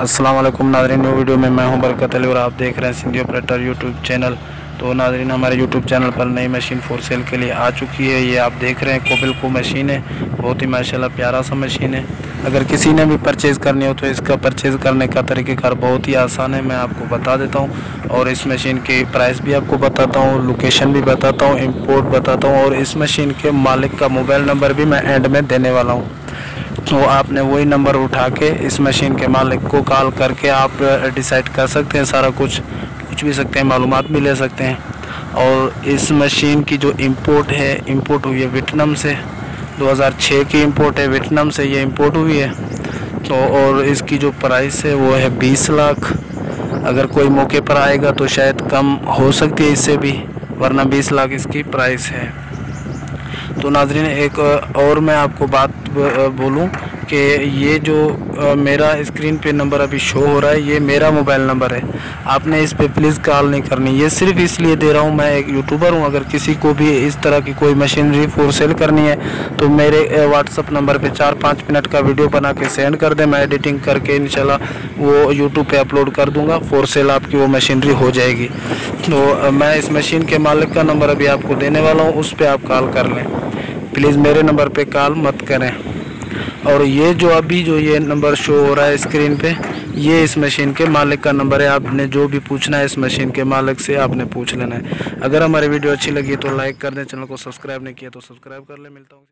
अस्सलाम वालेकुम नाज़रीन, न्यू वीडियो में मैं हूं बरकत अली और आप देख रहे हैं सिंधी ऑपरेटर यूट्यूब चैनल। तो नाज़रीन, हमारे यूट्यूब चैनल पर नई मशीन फॉर सेल के लिए आ चुकी है। ये आप देख रहे हैं कोबिलको मशीन है, बहुत ही माशाल्लाह प्यारा सा मशीन है। अगर किसी ने भी परचेज़ करनी हो तो इसका परचेज़ करने का तरीक़ेकार बहुत ही आसान है, मैं आपको बता देता हूँ। और इस मशीन की प्राइस भी आपको बताता हूँ, लोकेशन भी बताता हूँ, इंपोर्ट बताता हूँ, और इस मशीन के मालिक का मोबाइल नंबर भी मैं एंड में देने वाला हूँ। तो आपने वही नंबर उठा के इस मशीन के मालिक को कॉल करके आप डिसाइड कर सकते हैं, सारा कुछ पूछ भी सकते हैं, मालूमात भी ले सकते हैं। और इस मशीन की जो इंपोर्ट है, इंपोर्ट हुई है वियतनाम से, 2006 की इंपोर्ट है, वियतनाम से ये इंपोर्ट हुई है। तो और इसकी जो प्राइस है वो है 20 लाख। अगर कोई मौके पर आएगा तो शायद कम हो सकती है इससे भी, वरना 20 लाख इसकी प्राइस है। तो नाज़रीन, एक और मैं आपको बात बोलूं कि ये जो मेरा स्क्रीन पे नंबर अभी शो हो रहा है, ये मेरा मोबाइल नंबर है। आपने इस पे प्लीज़ कॉल नहीं करनी। ये सिर्फ इसलिए दे रहा हूँ, मैं एक यूट्यूबर हूँ। अगर किसी को भी इस तरह की कोई मशीनरी फॉर सेल करनी है तो मेरे व्हाट्सअप नंबर पे 4-5 मिनट का वीडियो बना के सेंड कर दें, मैं एडिटिंग करके इंशाल्लाह वो यूट्यूब पे अपलोड कर दूँगा। फॉर सेल आपकी वो मशीनरी हो जाएगी। तो मैं इस मशीन के मालिक का नंबर अभी आपको देने वाला हूँ, उस पर आप कॉल कर लें। प्लीज़ मेरे नंबर पे कॉल मत करें। और ये जो अभी जो ये नंबर शो हो रहा है स्क्रीन पे, ये इस मशीन के मालिक का नंबर है। आपने जो भी पूछना है इस मशीन के मालिक से आपने पूछ लेना है। अगर हमारी वीडियो अच्छी लगी तो लाइक कर दें, चैनल को सब्सक्राइब नहीं किया तो सब्सक्राइब कर लें। मिलता हूँ।